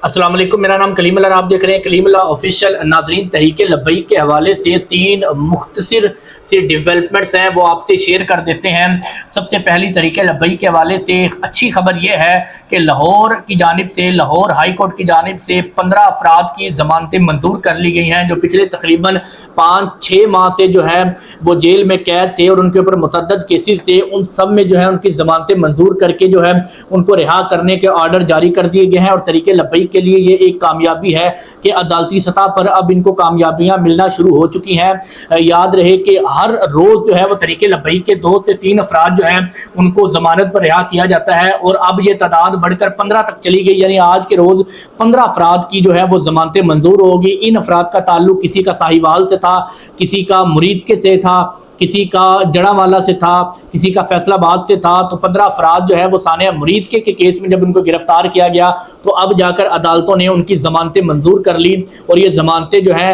अस्सलाम वालेकुम, मेरा नाम कलीम अल्लाह, आप देख रहे हैं कलीम अल्लाह ऑफिशियल। नाजरीन, तहरीक लब्बैक के हवाले से 3 मुख्तसर से डेवलपमेंट्स हैं वो आपसे शेयर कर देते हैं। सबसे पहली तहरीक लब्बैक के हवाले से अच्छी खबर ये है कि लाहौर की जानिब से, लाहौर हाई कोर्ट की जानिब से 15 अफराद की ज़मानतें मंजूर कर ली गई हैं जो पिछले तकरीबन 5-6 माह से जो है वो जेल में कैद थे और उनके ऊपर मुतअद्दिद केसेस थे। उन सब में जो है उनकी ज़मानतें मंजूर करके जो है उनको रिहा करने के आर्डर जारी कर दिए गए हैं। और तहरीक लब्बैक के लिए ये एक कामयाबी है कि अदालती सतह पर अब इनको कामयाबियां मिलना शुरू हो चुकी हैं। याद रहे कि हर रोज़ जो है वो तहरीक लब्बैक के 2 से 3 अफराद जो हैं उनको ज़मानत पर रिहा किया जाता है और अब ये तादाद बढ़कर 15 तक चली गई, यानी आज के रोज़ 15 अफराद की जो है वो ज़मानतें मंजूर होगी। इन अफराद का ताल्लुक किसी का साहिवाल से था, किसी का मुरीद के से था, किसी का जड़ावाला से था, किसी का फैसलाबाद से था। तो 15 अफराद जो है वो सानिया मुरीद के केस में जब उनको गिरफ्तार किया गया तो अब जाकर अदालतों ने उनकी ज़मानतें मंजूर कर ली और ये ज़मानतें जो है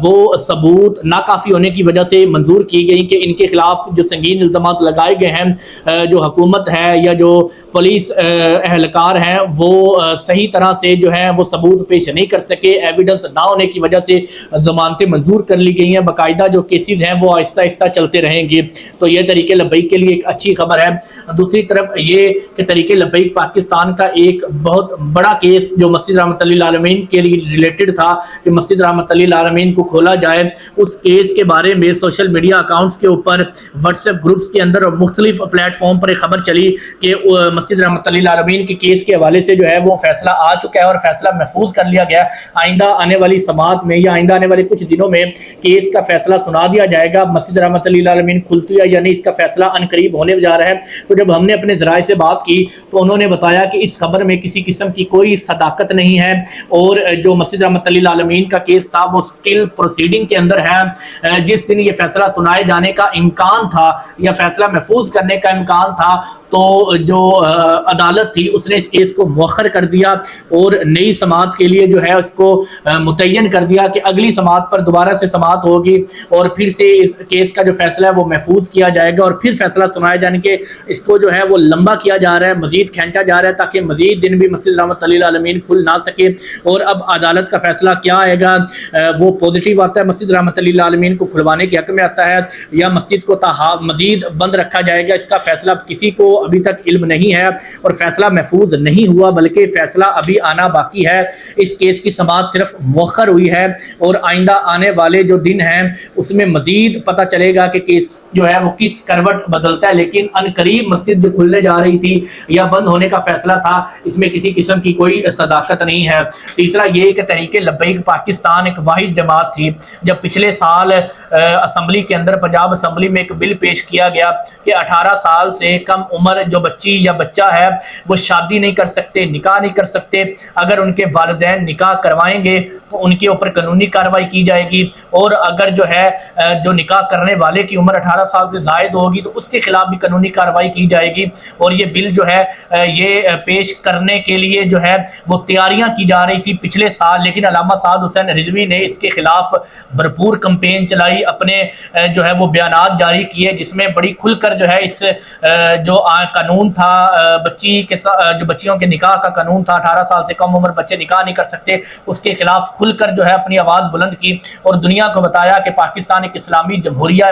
वो सबूत नाकाफ़ी होने की वजह से मंजूर की गई कि इनके खिलाफ जो संगीन इल्ज़ामात लगाए गए हैं, जो हुकूमत है या जो पुलिस एहलकार हैं वो सही तरह से जो है वो सबूत पेश नहीं कर सके, एविडेंस ना होने की वजह से ज़मानतें मंजूर कर ली गई हैं। बाकायदा जो केसेस हैं वो आहिस्ता आहिस्ता चलते रहेंगे। तो ये तहरीक लब्बैक के लिए एक अच्छी खबर है। दूसरी तरफ ये कि तहरीक लब्बैक पाकिस्तान का एक बहुत बड़ा केस जो मस्जिद रहमतुल्लिल आलमीन के लिए रिलेटेड था कि मस्जिद रहमतुल्लिल आलमीन को खोला जाए, उस केस के बारे में सोशल मीडिया अकाउंट्स के ऊपर, व्हाट्सएप ग्रुप्स के अंदर और मुख्तलिफ प्लेटफॉर्म पर एक खबर चली कि मस्जिद रहमतुल्लिल आलमीन के केस के हवाले से जो है वो फैसला आ चुका है और फैसला महफूज कर लिया गया। आइंदा आने वाली समात में या आइंदा आने वाले कुछ दिनों में केस का फैसला सुना दिया जाएगा। मस्जिद रहमतुल्लिल आलमीन खुलती है यानी इसका फैसला अनकरीब होने जा रहा है। तो जब हमने अपने ज़राए से बात की तो उन्होंने बताया कि इस खबर में किसी किस्म की कोई सदाकत नहीं है और जो मस्जिद रहमतुल्लिल आलमीन का केस था वो स्टिल प्रोसीडिंग के अंदर है। जिस दिन ये फैसला सुनाए जाने का इम्कान था या फैसला महफूज करने का इम्कान था तो जो अदालत थी उसने इस केस को मुअख्खर कर दिया और नई समात के लिए जो है उसको मुतय्यन कर दिया कि अगली समात पर दोबारा से समात होगी और फिर से इस केस का जो फैसला है वो महफूज किया जाएगा और फिर फैसला सुनाए जाने के इसको जो है वो लंबा किया जा रहा है, मजीद खींचा जा रहा है ताकि मजीद दिन भी मस्जिद रहमतुल्लिल आलमीन खुल ना सके। और अब अदालत का फैसला क्या आएगा, वो पॉजिटिव आता है, मस्जिद रहमतुल्लिल आलमीन को खुलवाने के हक में आता है या मस्जिद को मजीद बंद रखा जाएगा, इसका फैसला किसी को अभी तक इल्म नहीं है और फैसला महफूज नहीं हुआ बल्कि फैसला अभी आना बाकी है। इस केस की समाअत सिर्फ मुअख्खर हुई है और आइंदा आने वाले जो दिन हैं उसमें मजीद पता चलेगा कि केस जो है वो किस करवट बदलता है। लेकिन अनकरीब मस्जिद जो खुलने जा रही थी या बंद होने का फैसला था इसमें किसी किस्म की कोई सदाकत नहीं है। तीसरा ये कि तहरीक लब्बैक पाकिस्तान एक वाहिद जमात थी। जब पिछले साल असम्बली के अंदर, पंजाब असम्बली में एक बिल पेश किया गया कि 18 साल से कम उम्र जो बच्ची या बच्चा है वो शादी नहीं कर सकते, निकाह नहीं कर सकते। अगर उनके वालिदैन निकाह करवाएंगे तो उनके ऊपर कानूनी कार्रवाई की जाएगी और अगर जो है जो निकाह करने वाले की उम्र 18 साल से ज़ायद होगी तो उसके खिलाफ भी कानूनी कार्रवाई की जाएगी। और ये बिल जो है ये पेश करने के लिए जो है वो तैयारियां की जा रही थी पिछले साल, लेकिन अल्लामा साद हुसैन रिजवी ने इसके खिलाफ भरपूर कैंपेन चलाई, अपने जो है वो बयानात जारी किए जिसमें बड़ी खुलकर जो है इस जो कानून था बच्ची के जो बच्चियों के निकाह का कानून था, 18 साल से कम उम्र बच्चे निकाह नहीं कर सकते, उसके खिलाफ खुलकर जो है अपनी आवाज़ बुलंद की और दुनिया को बताया कि पाकिस्तान एक इस्लामी जमहूरिया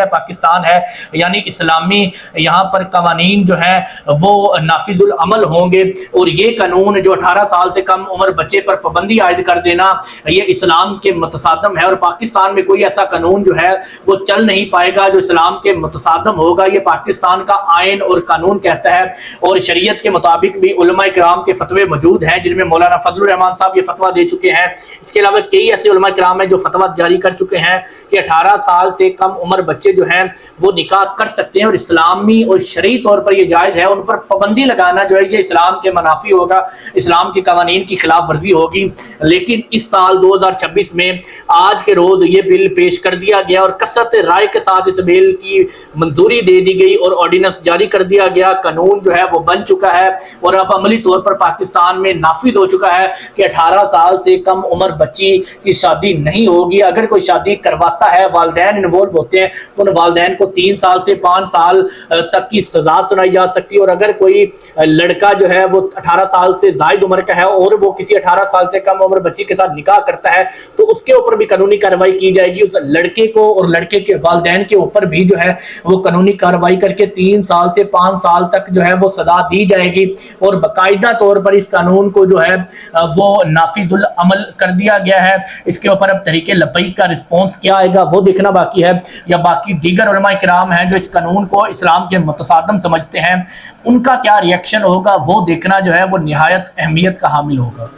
पाकिस्तान है, यानी इस्लामी यहाँ पर कवानीन जो है वो नाफिजुल अमल होंगे। और ये कानून जो 18 साल से कम उम्र बच्चे पर पाबंदी आयद कर देना ये इस्लाम के मुतसादम है और पाकिस्तान में कोई ऐसा कानून जो है वो चल नहीं पाएगा जो इस्लाम के मुतसादम होगा। ये पाकिस्तान का आइन और कानून कहता है और शरीयत के मुताबिक भी उलमा किराम के फतवे मौजूद हैं जिनमें मौलाना फजलुर रहमान साहब ये फतवा दे चुके हैं। इसके अलावा कई ऐसे उलमा किराम हैं जो फतवा जारी कर चुके हैं कि 18 साल से कम उम्र बच्चे जो हैं वो निकाह कर सकते हैं और इस्लामी और शरई तौर पर ये जायज़ है। उन पर पाबंदी लगाना जो है ये इस्लाम के मनाफी होगा, इस्लाम के कवानीन की खिलाफ वर्जी होगी। लेकिन इस साल 2026 में आज के रोज़ ये बिल पेश कर दिया गया और कसरत राय के साथ इस बिल की मंजूरी दे दी गई और ऑर्डिनेंस जारी कर दिया गया। कानून जो है वो बन चुका है और अब अमली तौर पर पाकिस्तान में नाफिज हो चुका है कि 18 साल से कम उम्र बच्ची की शादी नहीं होगी। अगर कोई शादी करवाता है, वालिदैन इन्वॉल्व होते हैं तो उन वालिदैन को 3 साल से 5 साल तक की सजा सुनाई जा सकती है और अगर कोई लड़का जो है वो 18 साल साल से जायद उम्र का है और वो किसी 18 साल से कम उम्र बच्ची के साथ निकाह करता है तो उसके ऊपर भी कानूनी कार्रवाई की जाएगी। उस लड़के को और लड़के के वालिदैन के ऊपर भी जो है वो कानूनी कार्रवाई करके 3 साल से 5 साल तक जो है वो सजा दी जाएगी। और बाकायदा तौर पर इस कानून को जो है वो नाफिजुल अमल कर दिया गया है। इसके ऊपर अब तहरीक लब्बैक का रिस्पॉन्स क्या आएगा वो देखना बाकी है, या बाकी दीगर उलमा इकराम हैं जो इस कानून को इस्लाम के मुतसादम समझते हैं उनका क्या रिएक्शन होगा वो देखना जो है वो निहायत अहमियत का हामिल होगा।